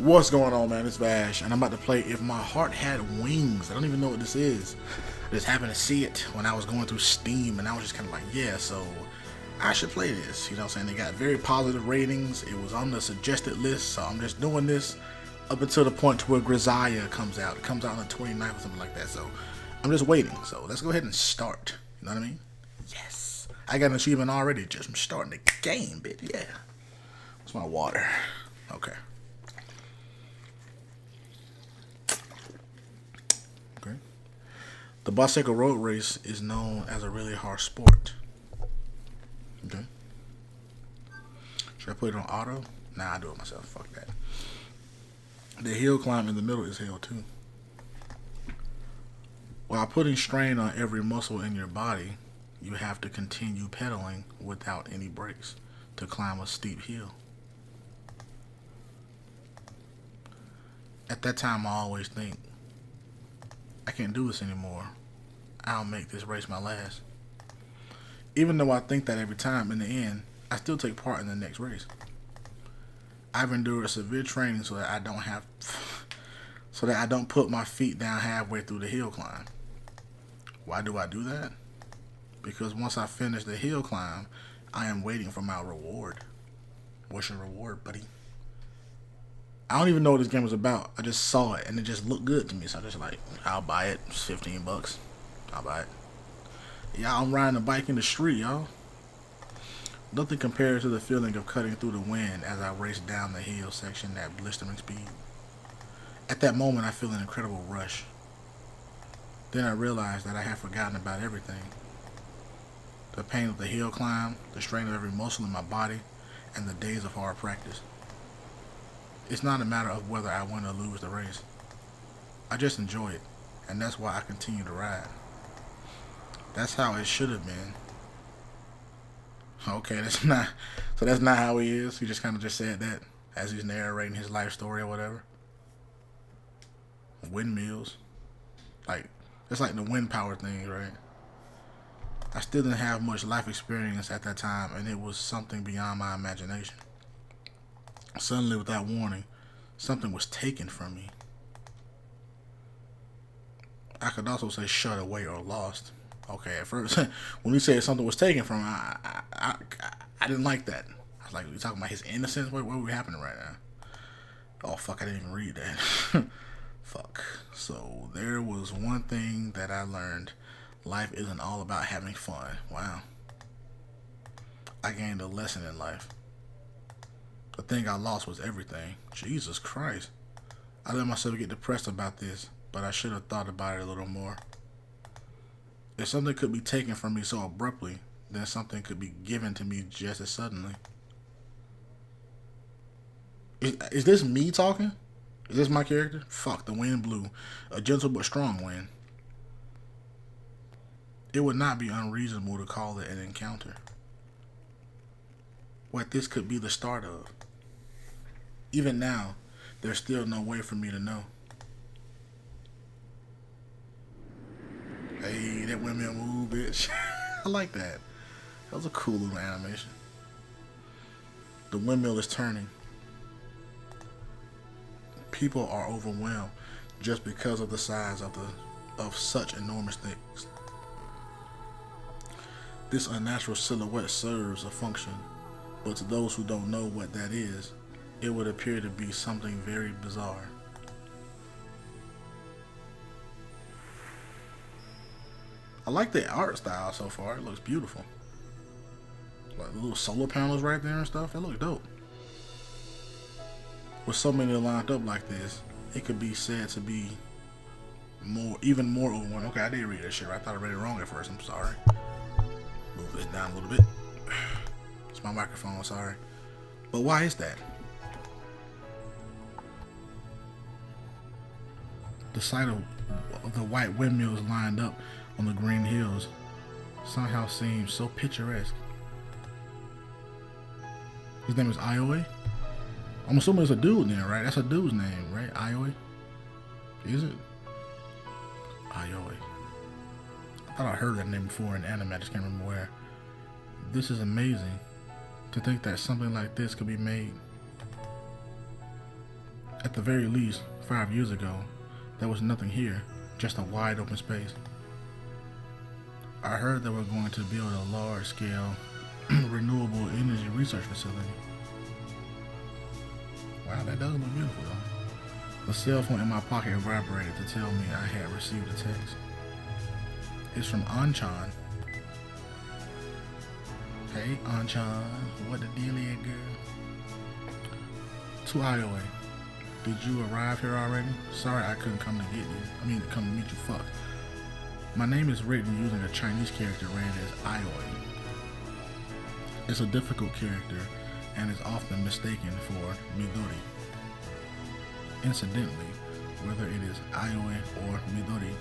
What's going on, man? It's Vash, and I'm about to play If My Heart Had Wings. I don't even know what this is. I just happened to see it when I was going through Steam, and I was just kind of like, yeah, so I should play this. You know what I'm saying? They got very positive ratings. It was on the suggested list, so I'm just doing this up until the point to where Grisaia comes out. It comes out on the 29th or something like that, so I'm just waiting. So let's go ahead and start. You know what I mean? Yes. I got an achievement already just from starting the game, bitch. Yeah. What's my water? Okay. Okay. The bicycle road race is known as a really hard sport. Okay. Should I put it on auto? Nah, I do it myself. Fuck that. The hill climb in the middle is hell too. While putting strain on every muscle in your body, you have to continue pedaling without any brakes to climb a steep hill. At that time, I always think, I can't do this anymore. I'll make this race my last. Even though I think that every time, in the end, I still take part in the next race. I've endured severe training so that I don't put my feet down halfway through the hill climb. Why do I do that? Because once I finish the hill climb, I am waiting for my reward. What's your reward, buddy? I don't even know what this game was about. I just saw it and it just looked good to me. So I just like, I'll buy it. It's 15 bucks. I'll buy it. Yeah, I'm riding a bike in the street, y'all. Nothing compares to the feeling of cutting through the wind as I race down the hill section at blistering speed. At that moment, I feel an incredible rush. Then I realize that I have forgotten about everything. The pain of the hill climb, the strain of every muscle in my body, and the days of hard practice. It's not a matter of whether I win or lose the race. I just enjoy it, and that's why I continue to ride. That's how it should have been. Okay, that's not how he is. He just kind of just said that as he's narrating his life story or whatever. Windmills. It's like the wind power thing, right? I still didn't have much life experience at that time, and it was something beyond my imagination. Suddenly, without warning, something was taken from me. I could also say shut away or lost. Okay, at first, when you said something was taken from him, I didn't like that. I was like, we talking about his innocence? What are we happening right now? Oh, fuck, I didn't even read that. Fuck. So, there was one thing that I learned. Life isn't all about having fun. Wow. I gained a lesson in life. The thing I lost was everything. Jesus Christ. I let myself get depressed about this, but I should have thought about it a little more. If something could be taken from me so abruptly, then something could be given to me just as suddenly. Is this me talking? Is this my character? Fuck, the wind blew. A gentle but strong wind. It would not be unreasonable to call it an encounter. What this could be the start of. Even now, there's still no way for me to know. Hey, that windmill move, bitch. I like that. That was a cool little animation. The windmill is turning. People are overwhelmed just because of the size of such enormous things. This unnatural silhouette serves a function, but to those who don't know what that is, it would appear to be something very bizarre. I like the art style so far. It looks beautiful. Like the little solar panels right there and stuff. It looks dope. With so many lined up like this, it could be said to be even more overwhelming. Okay, I did read that shit right. I thought I read it wrong at first. I'm sorry. Move this down a little bit. It's my microphone, sorry. But why is that? The sight of the white windmills lined up on the green hills somehow seems so picturesque. His name is Ioe? I'm assuming it's a dude then, right? That's a dude's name, right? Ioe? Is it? Ioe. I thought I heard that name before in anime, I just can't remember where. This is amazing. To think that something like this could be made. At the very least, 5 years ago, there was nothing here, just a wide open space. I heard they were going to build a large-scale renewable energy research facility. Wow, that does look beautiful though. The cell phone in my pocket vibrated to tell me I had received a text. It's from Anchan. Hey Anchan, what the deal is, girl? To Iowa. Did you arrive here already? Sorry I couldn't come to get you. I mean, come to meet you, fuck. My name is written using a Chinese character ran as Iowa. It's a difficult character and is often mistaken for Midori. Incidentally, whether it is Iowa or Midori,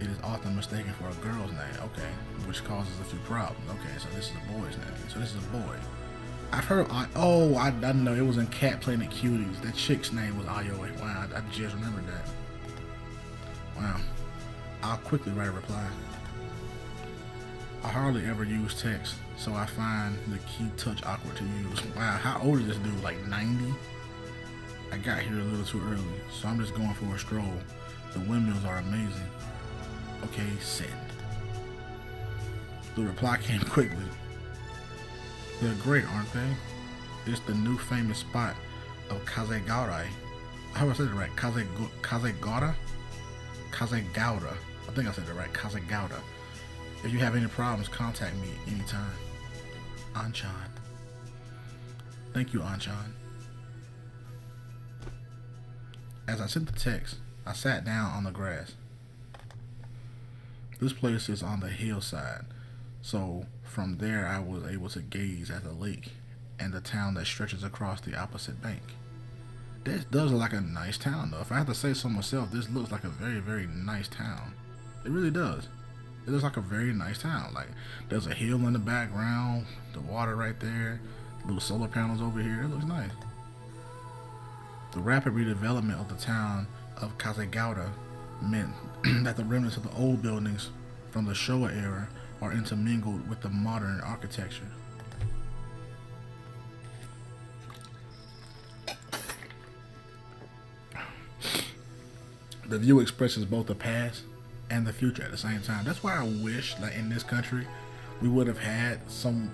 it is often mistaken for a girl's name, okay, which causes a few problems. Okay, so this is a boy's name. So this is a boy. I've heard, I didn't know, it was in Cat Planet Cuties. That chick's name was Iowa. Wow, I just remembered that. Wow. I'll quickly write a reply. I hardly ever use text, so I find the key touch awkward to use. Wow, how old is this dude? Like 90? I got here a little too early, so I'm just going for a stroll. The windmills are amazing. Okay, send. The reply came quickly. They're great, aren't they? It's the new famous spot of Kazegauda. I hope I said it right. Kazegauda? Kazegauda. I think I said it right. Kazegauda. If you have any problems, contact me anytime. Anchan. Thank you, Anchan. As I sent the text, I sat down on the grass. This place is on the hillside, so from there I was able to gaze at the lake and the town that stretches across the opposite bank. This does look like a nice town though. If I have to say so myself, this looks like a very, very nice town. It really does. It looks like a very nice town. Like, there's a hill in the background, the water right there, little solar panels over here. It looks nice. The rapid redevelopment of the town of Kazegauda meant that the remnants of the old buildings from the Showa era are intermingled with the modern architecture. The view expresses both the past and the future at the same time. That's why I wish that in this country we would have had some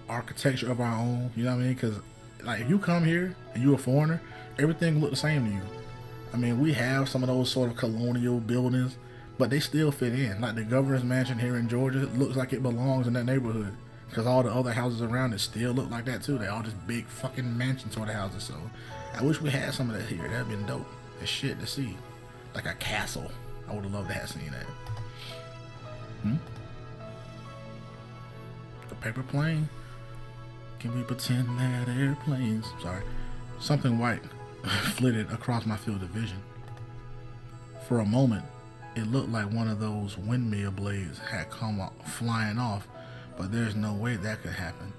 architecture of our own, you know what I mean? Because like, if you come here and you're a foreigner, everything look the same to you. I mean, we have some of those sort of colonial buildings, but they still fit in. Like the governor's mansion here in Georgia looks like it belongs in that neighborhood, because all the other houses around it still look like that too. They all just big fucking mansion sort of houses. So I wish we had some of that here. That'd been dope as shit to see. Like a castle. I would have loved to have seen that. The paper plane? Can we pretend that airplanes? Sorry. Something white flitted across my field of vision. For a moment, it looked like one of those windmill blades had come flying off, but there's no way that could happen.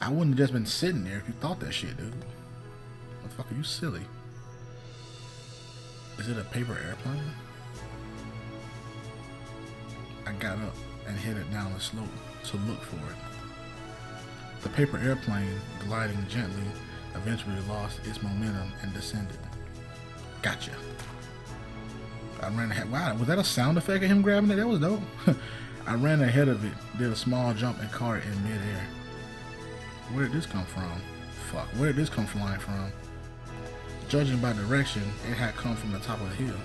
I wouldn't have just been sitting there if you thought that shit, dude. Motherfucker, you silly. Is it a paper airplane? I got up and headed down the slope to look for it. The paper airplane, gliding gently, eventually lost its momentum and descended. Gotcha. I ran ahead. Wow, was that a sound effect of him grabbing it? That was dope. I ran ahead of it, did a small jump and caught it in midair. Where did this come from? Fuck, where did this come flying from? Judging by direction, it had come from the top of the hill.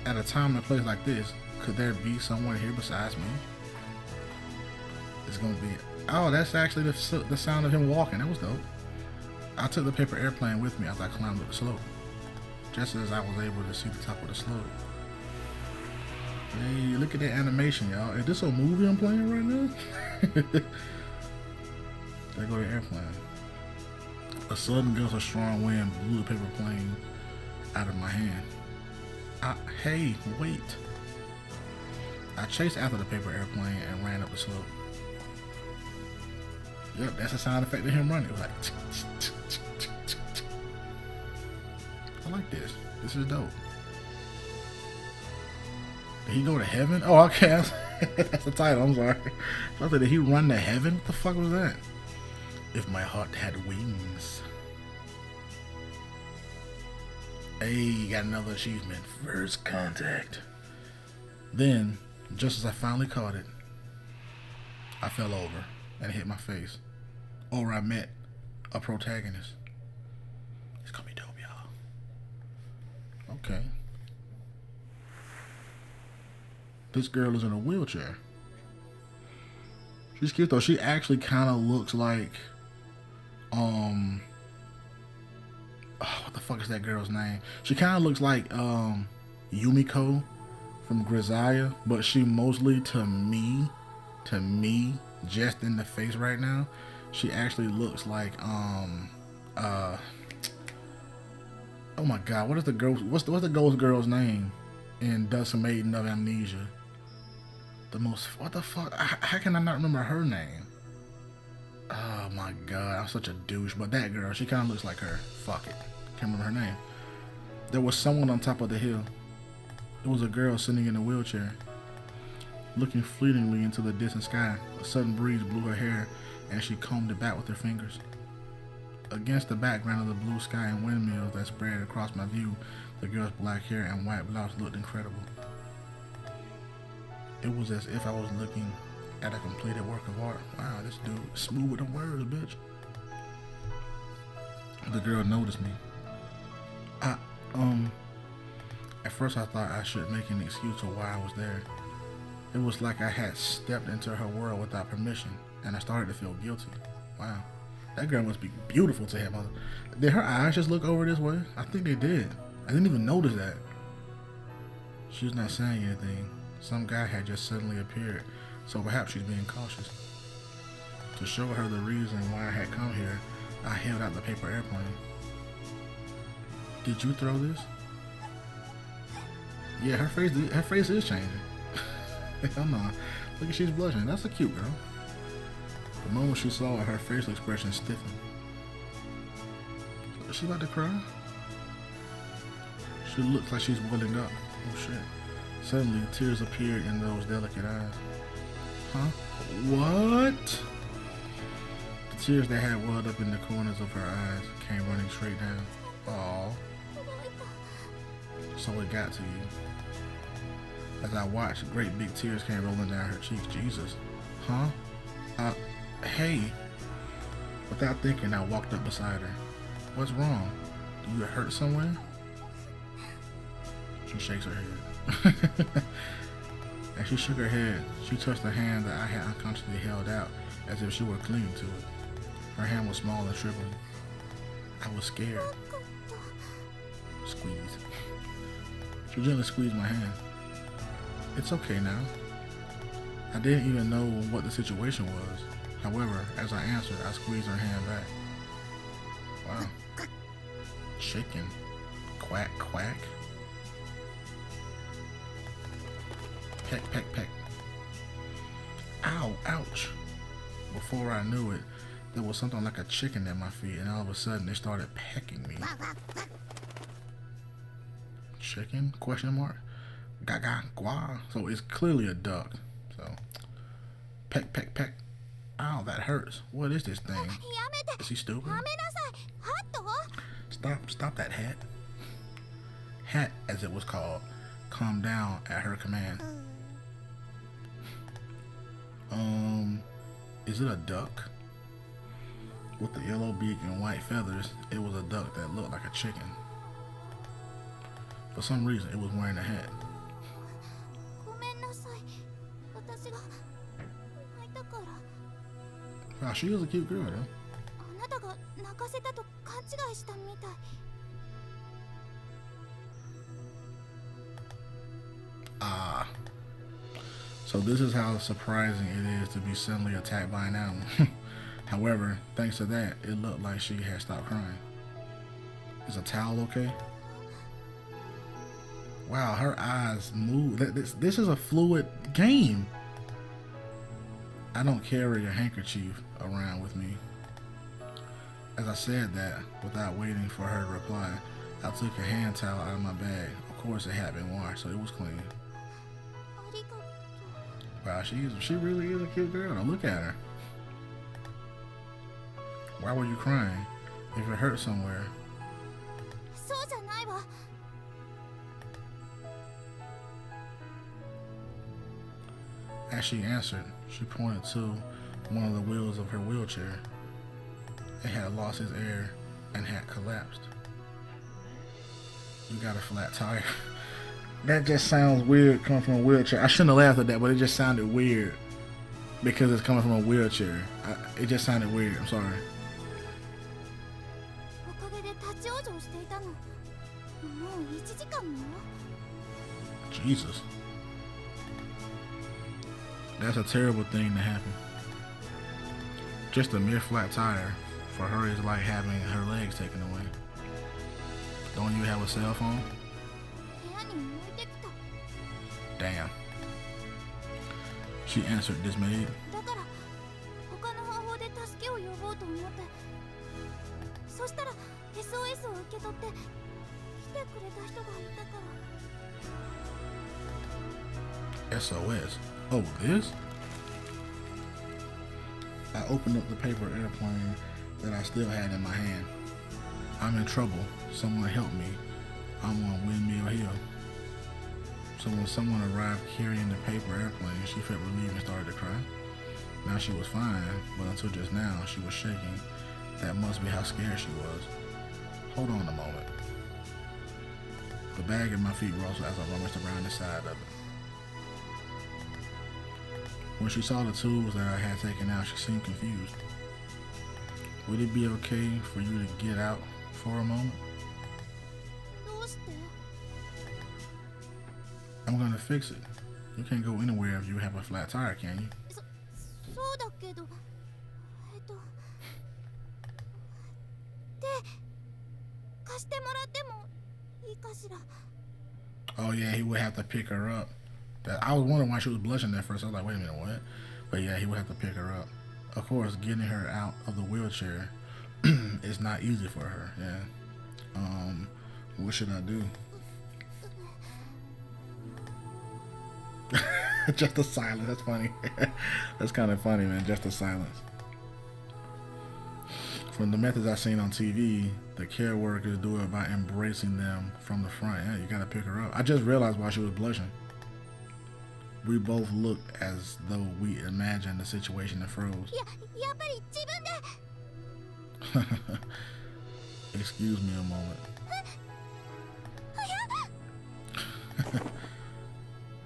At a time and place like this, could there be someone here besides me? It's gonna be... Oh, that's actually the sound of him walking. That was dope. I took the paper airplane with me as I climbed up the slope, just as I was able to see the top of the slope. Hey, look at that animation, y'all. Is this a movie I'm playing right now? There go the airplane. A sudden gust of strong wind blew the paper plane out of my hand. Hey, wait. I chased after the paper airplane and ran up the slope. Yep, that's the sound effect of him running. It was like... Tick, tick, tick, tick, tick, tick. I like this. This is dope. Did he go to heaven? Oh, okay. That's the title. I'm sorry. I thought, did he run to heaven? What the fuck was that? If my heart had wings. Hey, got another achievement. First contact. Then, just as I finally caught it, I fell over and hit my face. Or I met a protagonist. It's gonna be dope, y'all. Okay. This girl is in a wheelchair. She's cute though. She actually kind of looks like, oh, what the fuck is that girl's name? She kind of looks like Yumiko from Grisaia, but she mostly to me, just in the face right now, she actually looks like oh my god, what is the girl? What's the ghost girl's name in DUSK Maiden of Amnesia? The most, what the fuck? How can I not remember her name? Oh my god, I'm such a douche. But that girl, she kind of looks like her. Fuck it, can't remember her name. There was someone on top of the hill. It was a girl sitting in a wheelchair, looking fleetingly into the distant sky. A sudden breeze blew her hair, and she combed it back with her fingers. Against the background of the blue sky and windmills that spread across my view, the girl's black hair and white blouse looked incredible. It was as if I was looking at a completed work of art. Wow, this dude is smooth with the words, bitch. The girl noticed me. At first I thought I should make an excuse for why I was there. It was like I had stepped into her world without permission, and I started to feel guilty. Wow. That girl must be beautiful to him. Did her eyes just look over this way? I think they did. I didn't even notice that. She was not saying anything. Some guy had just suddenly appeared, so perhaps she's being cautious. To show her the reason why I had come here, I held out the paper airplane. Did you throw this? Yeah, her face is changing. Hell no. Look at, she's blushing. That's a cute girl. The moment she saw it, her facial expression stiffened. Is she about to cry? She looks like she's welling up. Oh shit. Suddenly, tears appeared in those delicate eyes. Huh? What? The tears that had welled up in the corners of her eyes came running straight down. Aww. So it got to you. As I watched, great big tears came rolling down her cheeks. Jesus. Huh? Hey. Without thinking, I walked up beside her. What's wrong? Do you hurt somewhere? She shakes her head. As she shook her head, she touched the hand that I had unconsciously held out as if she were clinging to it. Her hand was small and shriveling. I was scared. Squeeze. She gently squeezed my hand. It's okay now. I didn't even know what the situation was. However, as I answered, I squeezed her hand back. Wow. Chicken. Quack, quack. Peck, peck, peck. Ow, ouch. Before I knew it, there was something like a chicken at my feet, and all of a sudden they started pecking me. Chicken? Question mark? Gaga, gua. So it's clearly a duck. So, peck, peck, peck. Ow, that hurts. What is this thing? Is he stupid? Stop that hat. Hat, as it was called, calmed down at her command. Is it a duck? With the yellow beak and white feathers, it was a duck that looked like a chicken. For some reason, it was wearing a hat. Wow, she is a cute girl, though. Ah. So this is how surprising it is to be suddenly attacked by an animal. However, thanks to that, it looked like she had stopped crying. Is a towel okay? Wow, her eyes move. This is a fluid game. I don't carry a handkerchief around with me. As I said that, without waiting for her to reply, I took a hand towel out of my bag. Of course, it had been washed, so it was clean. Wow, she really is a cute girl. Now look at her. Why were you crying? If it hurt somewhere. As she answered, she pointed to one of the wheels of her wheelchair. It had lost its air and had collapsed. You got a flat tire. That just sounds weird coming from a wheelchair. I shouldn't have laughed at that, but it just sounded weird because it's coming from a wheelchair. It just sounded weird. I'm sorry. Jesus. That's a terrible thing to happen. Just a mere flat tire for her is like having her legs taken away. Don't you have a cell phone? Damn. She answered dismayed. SOS. Oh, this? I opened up the paper airplane that I still had in my hand. I'm in trouble. Someone help me. I'm on Windmill Hill. So when someone arrived carrying the paper airplane, she felt relieved and started to cry. Now she was fine, but until just now, she was shaking. That must be how scared she was. Hold on a moment. The bag at my feet rose as I rummaged around the side of it. When she saw the tools that I had taken out, she seemed confused. Would it be okay for you to get out for a moment? I'm gonna fix it. You can't go anywhere if you have a flat tire, can you? Oh yeah, he would have to pick her up. I was wondering why she was blushing at first. I was like, wait a minute, what? But yeah, he would have to pick her up. Of course, getting her out of the wheelchair is not easy for her. Yeah. What should I do? Just a silence. That's funny. That's kind of funny, man. Just a silence. From the methods I've seen on TV, the care workers do it by embracing them from the front. Yeah, you gotta pick her up. I just realized why she was blushing. We both looked as though we imagined the situation and froze. Excuse me a moment.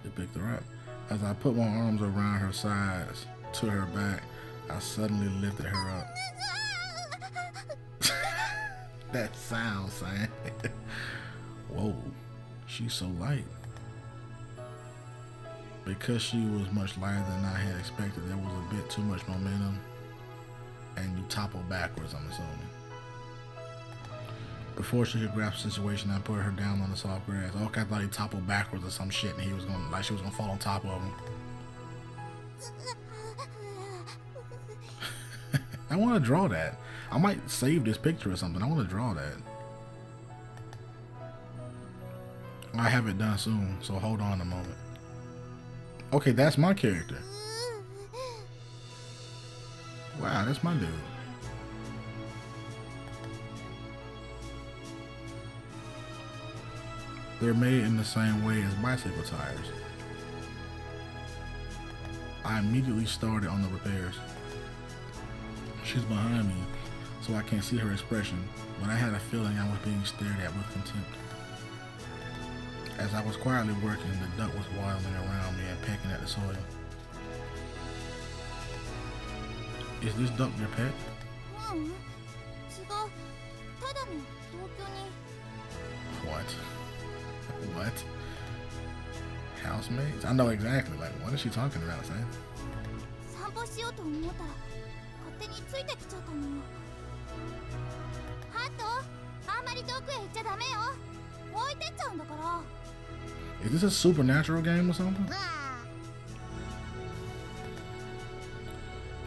He picked her up. As I put my arms around her sides to her back, I suddenly lifted her up. That sound, son. Whoa, she's so light. Because she was much lighter than I had expected, there was a bit too much momentum, and you toppled backwards, I'm assuming. Before she could grasp the situation, I put her down on the soft grass. Okay, I thought he toppled backwards or some shit, and he was gonna, like, she was gonna fall on top of him. I want to draw that. I might save this picture or something. I want to draw that. I have it done soon, so hold on a moment. Okay, that's my character. Wow, that's my dude. They're made in the same way as bicycle tires. I immediately started on the repairs. She's behind me, so I can't see her expression, but I had a feeling I was being stared at with contempt. As I was quietly working, the duck was waddling around me and pecking at the soil. Is this duck your pet? What? What? Housemates? I know exactly. Like, what is she talking about, Sam? Is this a supernatural game or something?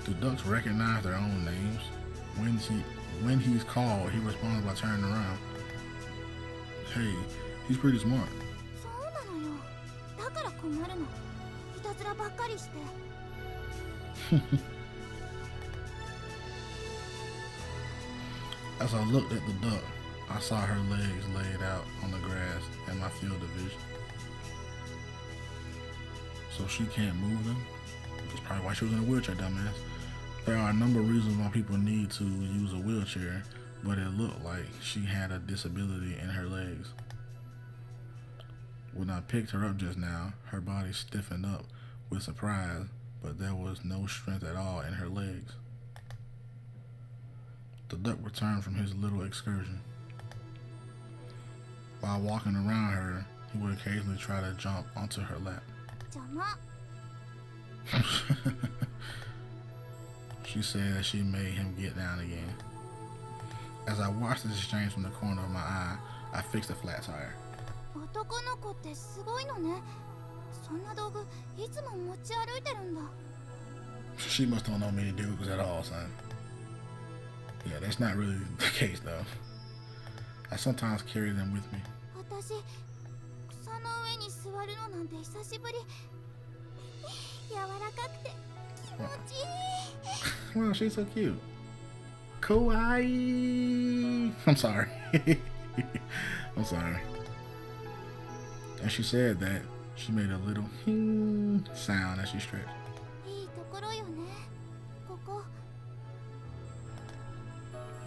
Do ducks recognize their own names? When he's called, he responds by turning around. Hey, he's pretty smart. As I looked at the duck, I saw her legs laid out on the grass in my field of vision. So she can't move them? Probably why she was in a wheelchair, dumbass. There are a number of reasons why people need to use a wheelchair, but it looked like she had a disability in her legs. When I picked her up just now, her body stiffened up with surprise, but there was no strength at all in her legs. The duck returned from his little excursion. While walking around her, he would occasionally try to jump onto her lap. She said that she made him get down again. As I watched this exchange from the corner of my eye, I fixed a flat tire. She must don't know many dudes at all, son. Yeah, that's not really the case though. I sometimes carry them with me. Well, she's so cute. Kawaii. I'm sorry. I'm sorry. And she said that she made a little sound as she stretched.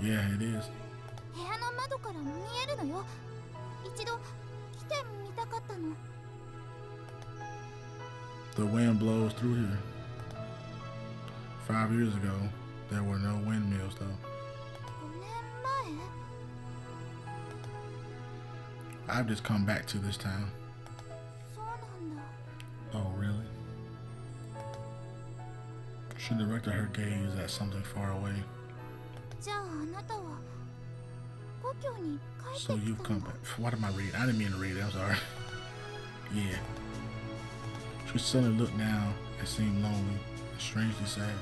Yeah, it is. The wind blows through here. 5 years ago, there were no windmills though. I've just come back to this town. Oh, really? She directed her gaze at something far away. So you've come back. What am I reading? I didn't mean to read it, I'm sorry. Yeah. She suddenly looked down and seemed lonely and strangely sad.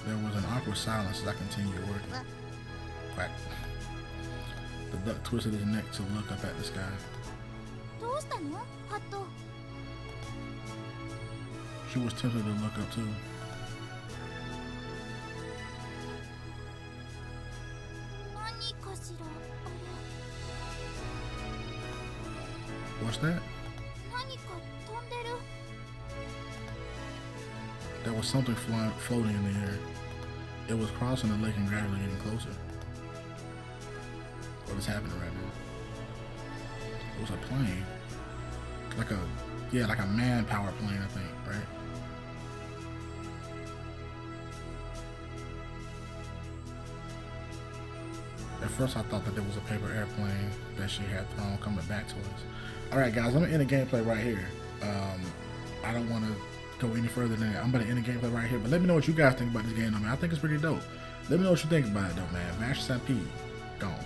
There was an awkward silence as I continued working. Quack. The duck twisted his neck to look up at the sky. She was tempted to look up too. What's that? There was something floating in the air. It was crossing the lake and gradually getting closer. What is happening right now? It was a plane. Like a man-power plane, I think, right? At first I thought that there was a paper airplane that she had thrown coming back to us. Alright guys, I'm going to end the gameplay right here. I don't want to go any further than that. I'm going to end the gameplay right here. But let me know what you guys think about this game, though, man. I think it's pretty dope. Let me know what you think about it, though, man. Vash Stampede. Gone.